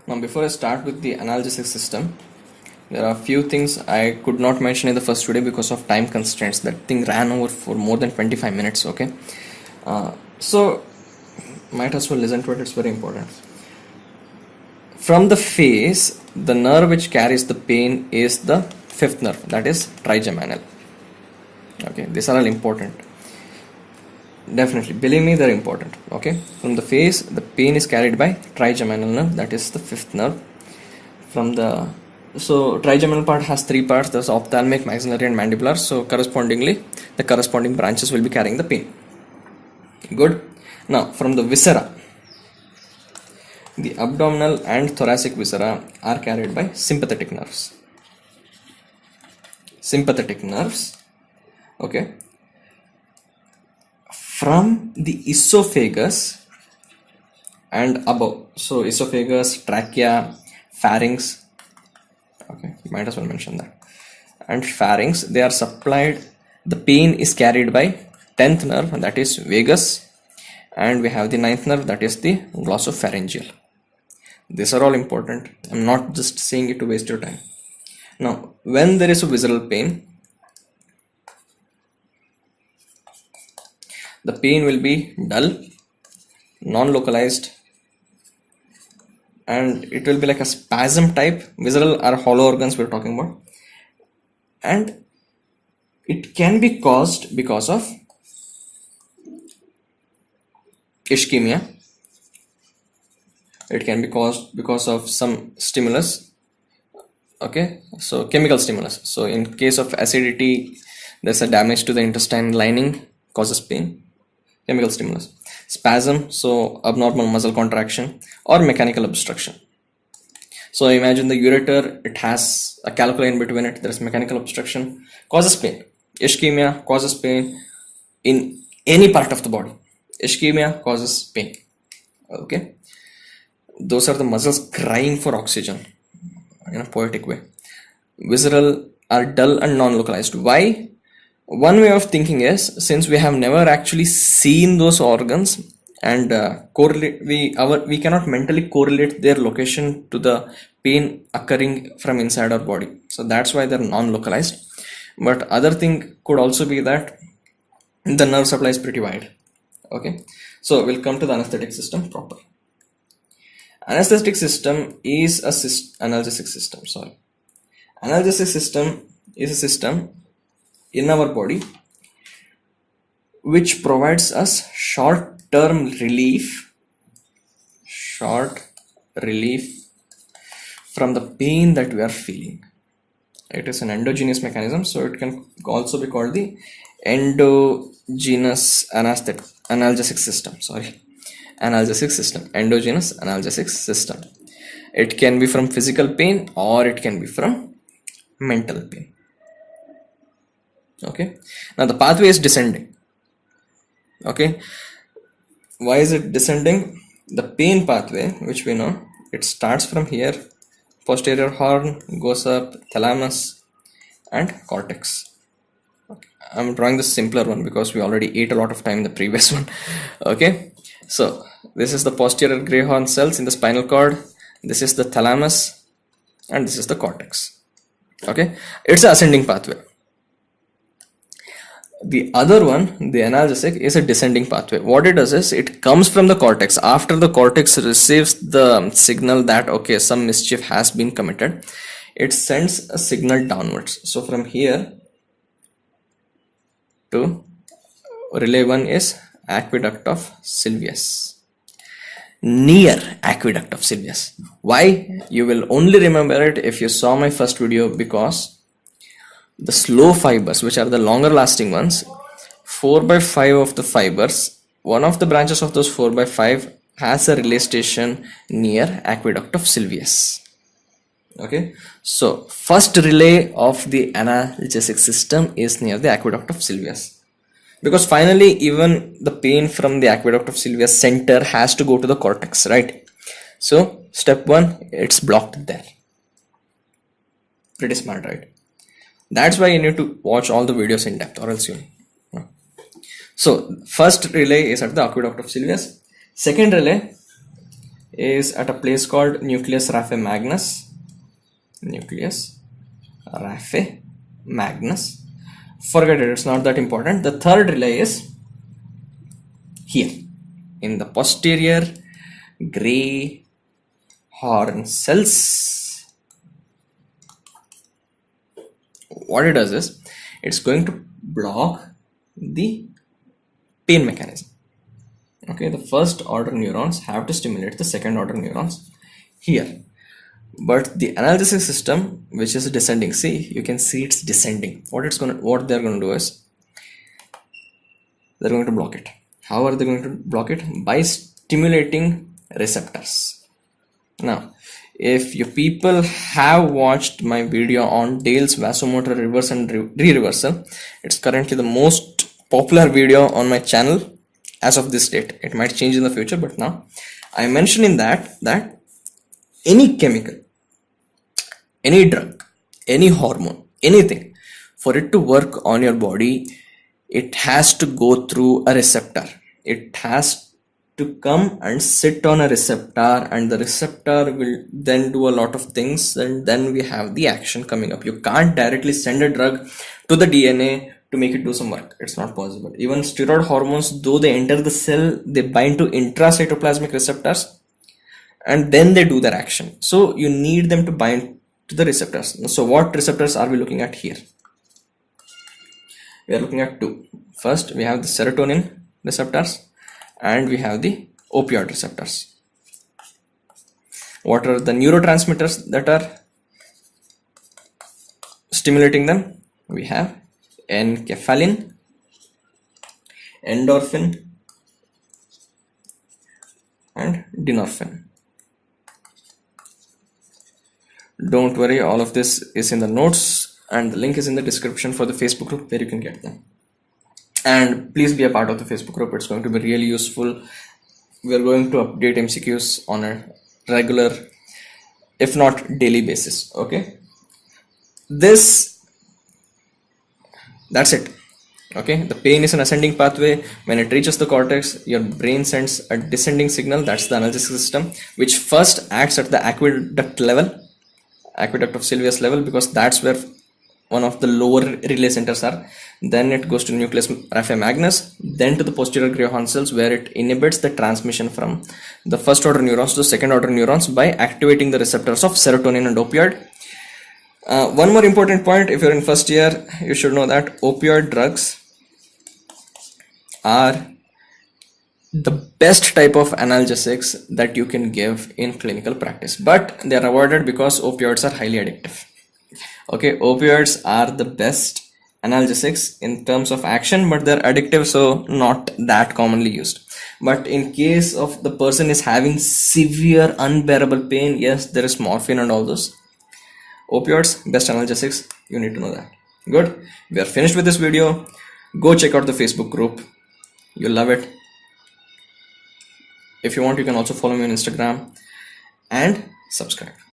Now, before I start with the analgesic system, there are a few things I could not mention in the first video because of time constraints. That thing ran over for more than 25 minutes. Okay, so might as well listen to it. It's very important. From the face, the nerve which carries the pain is the fifth nerve, that is trigeminal. Okay, these are all important. Definitely, believe me, they're important. Okay, from the face, the pain is carried by trigeminal nerve, that is the fifth nerve. So trigeminal part has three parts. There's ophthalmic, maxillary, and mandibular. So correspondingly, the corresponding branches will be carrying the pain. Good. Now, from the viscera, the abdominal and thoracic viscera are carried by sympathetic nerves. Sympathetic nerves. Okay. From the esophagus and above, so esophagus, trachea, pharynx, okay, might as well mention that, and pharynx, they are supplied, the pain is carried by 10th nerve, that is vagus, and we have the 9th nerve, that is the glossopharyngeal. These are all important. I'm not just saying it to waste your time. Now, when there is a visceral pain, the pain will be dull, non-localized, and it will be like a spasm type. Visceral are hollow organs we're talking about, and it can be caused because of ischemia. It can be caused because of some stimulus. Okay, so chemical stimulus. So in case of acidity, there's a damage to the intestine lining, causes pain. Chemical stimulus. Spasm, so abnormal muscle contraction, or mechanical obstruction. So imagine the ureter, it has a calculi in between it, there's mechanical obstruction, causes pain. Ischemia causes pain in any part of the body. Ischemia causes pain. Okay, those are the muscles crying for oxygen in a poetic way. Visceral are dull and non-localized. Why? One way of thinking is, since we have never actually seen those organs and we cannot mentally correlate their location to the pain occurring from inside our body. So that's why they're non-localized. But other thing could also be that the nerve supply is pretty wide. Okay, so we'll come to the anesthetic system proper. Anesthetic system is a analgesic system. Sorry, analgesic system is a system in our body which provides us short-term relief from the pain that we are feeling. It is an endogenous mechanism, so it can also be called the endogenous analgesic system. Endogenous analgesic system. It can be from physical pain or it can be from mental pain. Okay, now the pathway is descending. Okay, why is it descending? The pain pathway, which we know, it starts from here, posterior horn, goes up thalamus and cortex. Okay. I'm drawing the simpler one because we already ate a lot of time in the previous one. Okay, so this is the posterior gray horn cells in the spinal cord, this is the thalamus, and this is the cortex. Okay, it's an ascending pathway. The other one, the analgesic, is a descending pathway. What it does is, it comes from the cortex. After the cortex receives the signal that, okay, some mischief has been committed, it sends a signal downwards. So from here to relay 1 is Aqueduct of Sylvius. Near Aqueduct of Sylvius. Why? You will only remember it if you saw my first video, because the slow fibers, which are the longer lasting ones, 4/5 of the fibers, one of the branches of those 4/5 has a relay station near Aqueduct of Sylvius. Okay, so first relay of the analgesic system is near the Aqueduct of Sylvius, because finally even the pain from the Aqueduct of Sylvius center has to go to the cortex, right? So step 1, it's blocked there. Pretty smart, right? That's why you need to watch all the videos in depth, or else you know. So first relay is at the Aqueduct of Sylvius. Second relay is at a place called nucleus raphe magnus. Nucleus raphe magnus. Forget it, it's not that important. The third relay is here in the posterior gray horn cells. What it does is it's going to block the pain mechanism. Okay, the first order neurons have to stimulate the second order neurons here, but the analgesic system, which is descending, see, you can see it's descending. What they're going to do is they're going to block it. How are they going to block it? By stimulating receptors. Now, if you people have watched my video on Dale's vasomotor reverse and re-reversal, it's currently the most popular video on my channel as of this date. It might change in the future, but now I mentioned in that any chemical, any drug, any hormone, anything, for it to work on your body, it has to go through a receptor. It has to come and sit on a receptor, and the receptor will then do a lot of things, and then we have the action coming up. You can't directly send a drug to the DNA to make it do some work. It's not possible. Even steroid hormones, though they enter the cell, they bind to intracytoplasmic receptors and then they do their action. So you need them to bind to the receptors. So what receptors are we looking at here? We are looking at two. First, we have the serotonin receptors and we have the opioid receptors. What are the neurotransmitters that are stimulating them? We have enkephalin, endorphin, and dynorphin. Don't worry, all of this is in the notes and the link is in the description for the Facebook group where you can get them. And please be a part of the Facebook group. It's going to be really useful. We're going to update MCQs on a regular, if not daily basis. Okay, that's it. Okay, the pain is an ascending pathway. When it reaches the cortex, your brain sends a descending signal. That's the analgesic system, which first acts at the aqueduct level, Aqueduct of Sylvius level, because that's where one of the lower relay centers are. Then it goes to nucleus raphe magnus, then to the posterior gray horn cells, where it inhibits the transmission from the first order neurons to second order neurons by activating the receptors of serotonin and opioid. One more important point, if you're in first year, you should know that opioid drugs are the best type of analgesics that you can give in clinical practice, but they are avoided because opioids are highly addictive. Okay, opioids are the best analgesics in terms of action, but they're addictive, so not that commonly used. But in case of the person is having severe unbearable pain, yes, there is morphine and all those. Opioids, best analgesics, you need to know that. Good, we are finished with this video. Go check out the Facebook group, you'll love it. If you want, you can also follow me on Instagram and subscribe.